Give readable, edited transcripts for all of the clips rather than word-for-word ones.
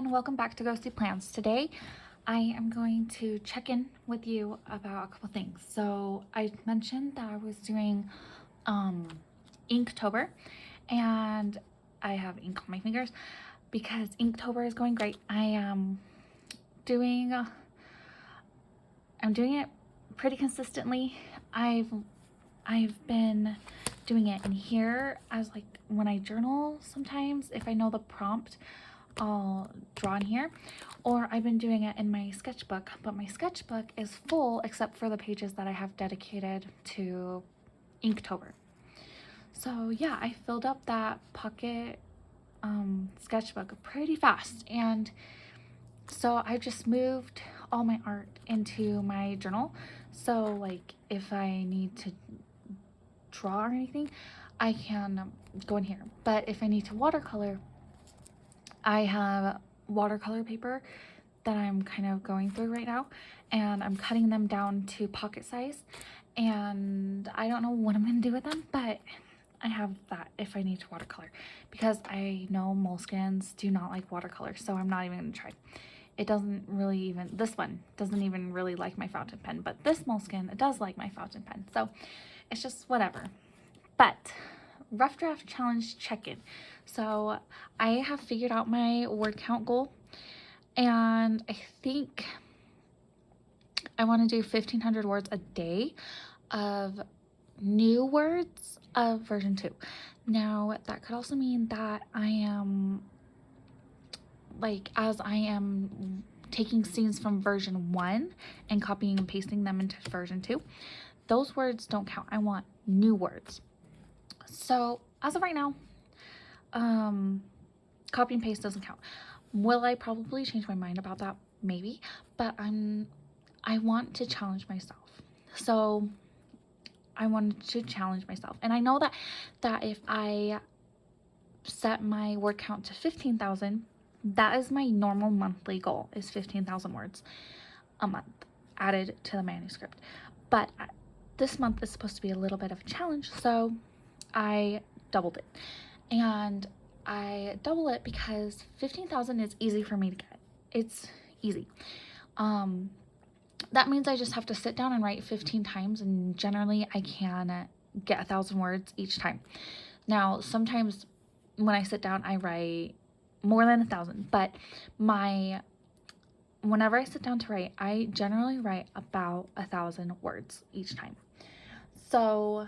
everyone, welcome back to GhostyPlans. Today I am going to check in with you about a couple things. So I mentioned that I was doing Inktober, and I have ink on my fingers because Inktober is going great. I am doing I'm doing it pretty consistently. I've been doing it in here as like when I journal. Sometimes if I know the prompt, I'll draw in here, or I've been doing it in my sketchbook, but my sketchbook is full except for the pages that I have dedicated to Inktober. So yeah, I filled up that pocket sketchbook pretty fast, and so I just moved all my art into my journal. So like if I need to draw or anything, I can go in here. But if I need to watercolor, I have watercolor paper that I'm kind of going through right now, and I'm cutting them down to pocket size, and I don't know what I'm gonna do with them, but I have that if I need to watercolor, because I know Moleskines do not like watercolor, so I'm not even gonna try. It doesn't really even, this one doesn't even really like my fountain pen, but this Moleskine does like my fountain pen, so it's just whatever. But rough draft challenge check-in. So I have figured out my word count goal, and I think I want to do 1,500 words a day of new words of version 2. Now that could also mean that I am taking scenes from version 1 and copying and pasting them into version 2. Those words don't count. I want new words. So as of right now, copy and paste doesn't count. Will I probably change my mind about that? Maybe, but I want to challenge myself. So I wanted to challenge myself, and I know that if I set my word count to 15,000, that is my normal monthly goal, is 15,000 words a month added to the manuscript. But this month is supposed to be a little bit of a challenge, so I doubled it. And I double it because 15,000 is easy for me to get. It's easy. That means I just have to sit down and write 15 times, and generally I can get 1,000 words each time. Now, sometimes when I sit down, I write more than 1,000, but whenever I sit down to write, I generally write about 1,000 words each time. So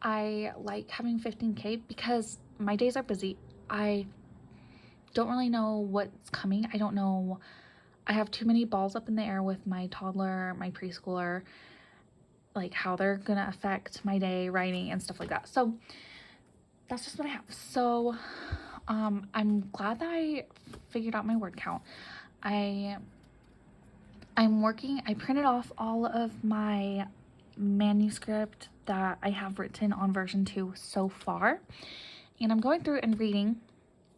I like having 15K because my days are busy. I don't really know what's coming. I don't know. I have too many balls up in the air with my toddler, my preschooler, like how they're gonna affect my day writing and stuff like that. So that's just what I have. So I'm glad that I figured out my word count. I'm working. I printed off all of my manuscript that I have written on version 2 so far, and I'm going through and reading,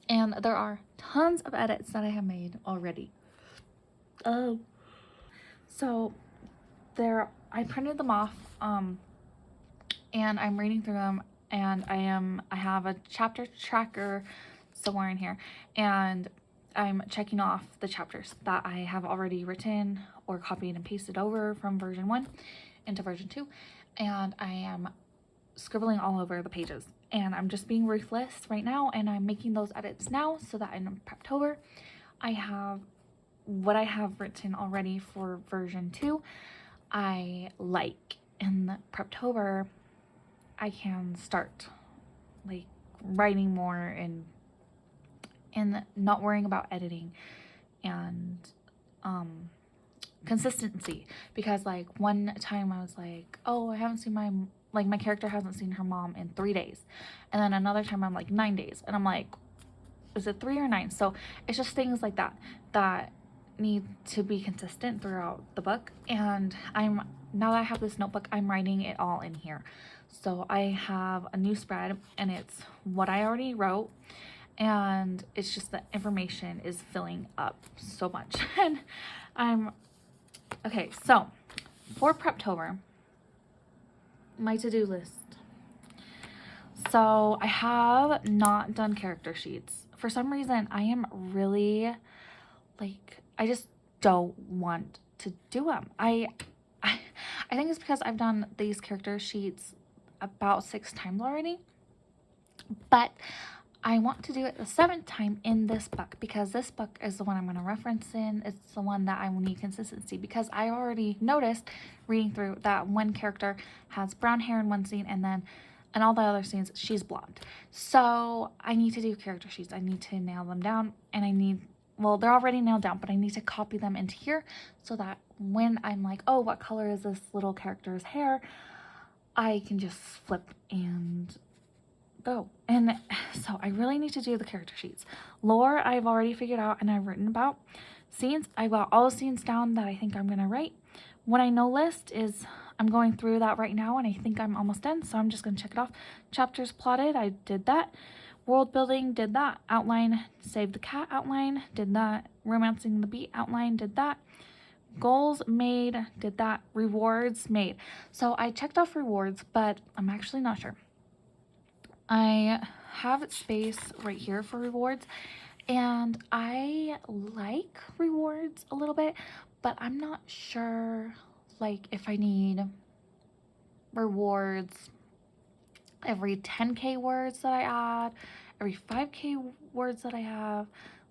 and there are tons of edits that I have made already. So I printed them off, and I'm reading through them, and I have a chapter tracker somewhere in here, and I'm checking off the chapters that I have already written or copied and pasted over from version 1 into version 2, and I am scribbling all over the pages, and I'm just being ruthless right now, and I'm making those edits now so that in Preptober I have what I have written already for version 2 I like. In Preptober I can start like writing more and not worrying about editing and consistency, because like one time I was like, oh, I haven't seen my character hasn't seen her mom in 3 days, and then another time I'm like 9 days, and I'm like, is it 3 or 9? So it's just things like that need to be consistent throughout the book. And now that I have this notebook, I'm writing it all in here. So I have a new spread, and it's what I already wrote, and it's just the information is filling up so much. And okay, so for Preptober, my to-do list. So I have not done character sheets. For some reason, I am really like, I just don't want to do them. I think it's because I've done these character sheets about 6 times already, but I want to do it the 7th time in this book, because this book is the one I'm going to reference in. It's the one that I will need consistency, because I already noticed reading through that one character has brown hair in one scene, and then in all the other scenes she's blonde. So I need to do character sheets. I need to nail them down, and well, they're already nailed down, but I need to copy them into here so that when I'm like, oh, what color is this little character's hair, I can just flip and go. And so I really need to do the character sheets. Lore I've already figured out and I've written about. Scenes, I got all the scenes down that I think I'm gonna write. What I know list is, I'm going through that right now and I think I'm almost done, so I'm just gonna check it off. Chapters plotted, I did that. World building, did that. Outline, save the cat outline, did that. Romancing the beat outline, did that. Goals made, did that. Rewards made. So I checked off rewards, but I'm actually not sure. I have space right here for rewards, and I like rewards a little bit, but I'm not sure like if I need rewards every 10k words that I add, every 5k words that I have,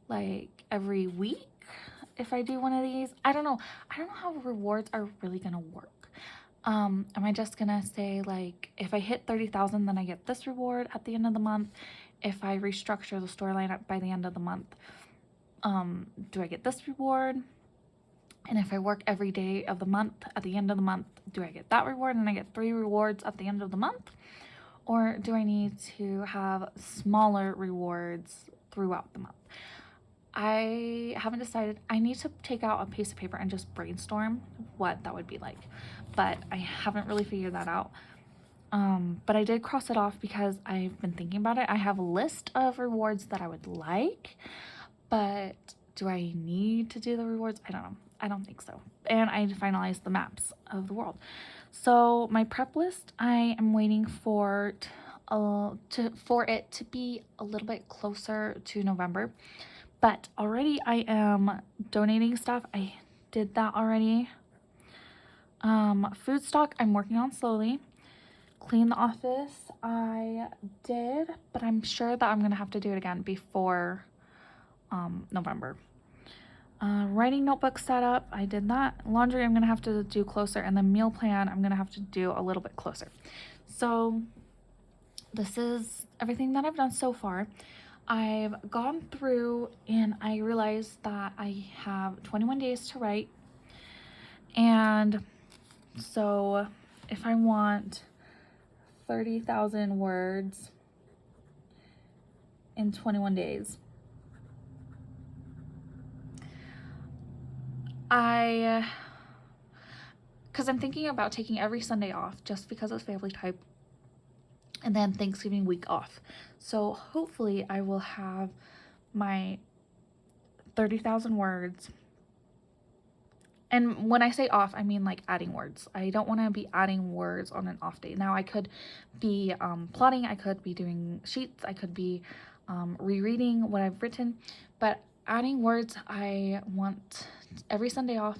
like every week if I do one of these. I don't know how rewards are really gonna work. Am I just gonna say, like, if I hit 30,000 then I get this reward at the end of the month? If I restructure the storyline by the end of the month, do I get this reward? And if I work every day of the month, at the end of the month, do I get that reward and I get 3 rewards at the end of the month? Or do I need to have smaller rewards throughout the month? I haven't decided. I need to take out a piece of paper and just brainstorm what that would be like, but I haven't really figured that out. But I did cross it off because I've been thinking about it. I have a list of rewards that I would like, but do I need to do the rewards? I don't know. I don't think so. And I finalized the maps of the world. So my prep list, I am waiting for it to be a little bit closer to November. But already I am donating stuff. I did that already. Food stock, I'm working on slowly. Clean the office, I did, but I'm sure that I'm gonna have to do it again before November. Writing notebook setup, I did that. Laundry, I'm gonna have to do closer, and the meal plan, I'm gonna have to do a little bit closer. So this is everything that I've done so far. I've gone through and I realized that I have 21 days to write, and so if I want 30,000 words in 21 days, because I'm thinking about taking every Sunday off just because it's family time, and then Thanksgiving week off. So hopefully I will have my 30,000 words. And when I say off, I mean like adding words. I don't want to be adding words on an off day. Now I could be plotting, I could be doing sheets, I could be rereading what I've written, but adding words, I want every Sunday off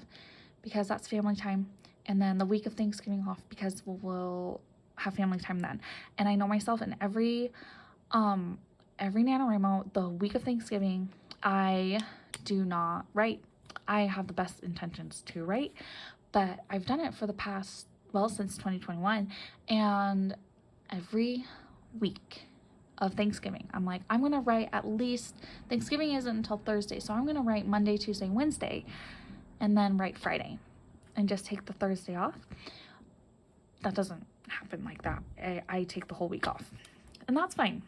because that's family time, and then the week of Thanksgiving off because we'll have family time then. And I know myself, in every NaNoWriMo, the week of Thanksgiving, I do not write. I have the best intentions to write, but I've done it for the past, well, since 2021, and every week of Thanksgiving, I'm like, I'm gonna write at least, Thanksgiving isn't until Thursday, so I'm gonna write Monday, Tuesday, Wednesday, and then write Friday, and just take the Thursday off. That doesn't happen like that. I take the whole week off, and that's fine.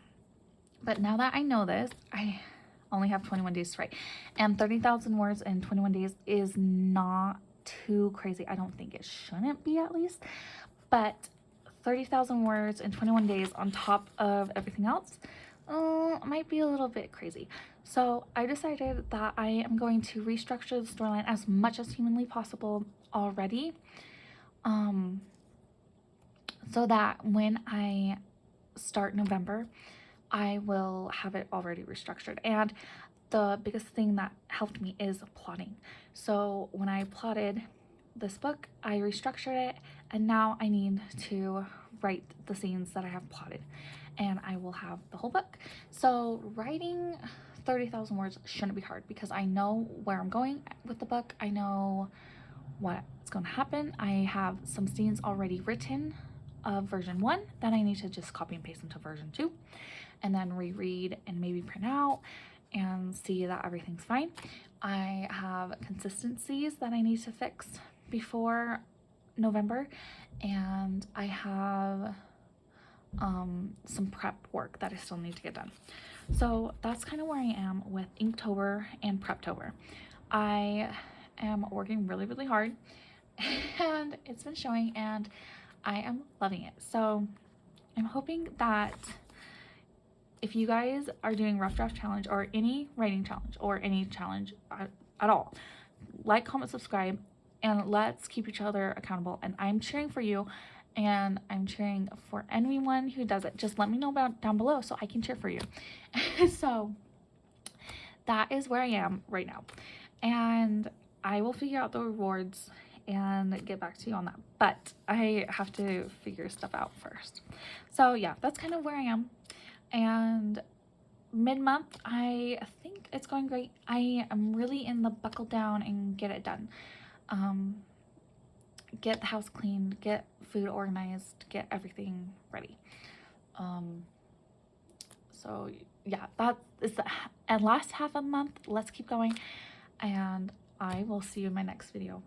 But now that I know this, I only have 21 days to write, and 30,000 words in 21 days is not too crazy. I don't think it shouldn't be, at least, but 30,000 words in 21 days on top of everything else might be a little bit crazy. So I decided that I am going to restructure the storyline as much as humanly possible already, so that when I start November, I will have it already restructured. And the biggest thing that helped me is plotting. So when I plotted this book, I restructured it, and now I need to write the scenes that I have plotted, and I will have the whole book. So writing 30,000 words shouldn't be hard because I know where I'm going with the book. I know what's going to happen. I have some scenes already written of version 1 that I need to just copy and paste into version 2, and then reread and maybe print out and see that everything's fine. I have consistencies that I need to fix before November, and I have some prep work that I still need to get done. So that's kind of where I am with Inktober and Preptober. I am working really, really hard, and it's been showing, and I am loving it. So I'm hoping that if you guys are doing rough draft challenge or any writing challenge or any challenge at all, like, comment, subscribe, and let's keep each other accountable. And I'm cheering for you, and I'm cheering for anyone who does it. Just let me know about down below so I can cheer for you. So that is where I am right now, and I will figure out the rewards and get back to you on that, but I have to figure stuff out first. So yeah, that's kind of where I am. And mid-month, I think it's going great. I am really in the buckle down and get it done. Get the house cleaned, get food organized, get everything ready. So yeah, that is the last half of the month. Let's keep going, and I will see you in my next video.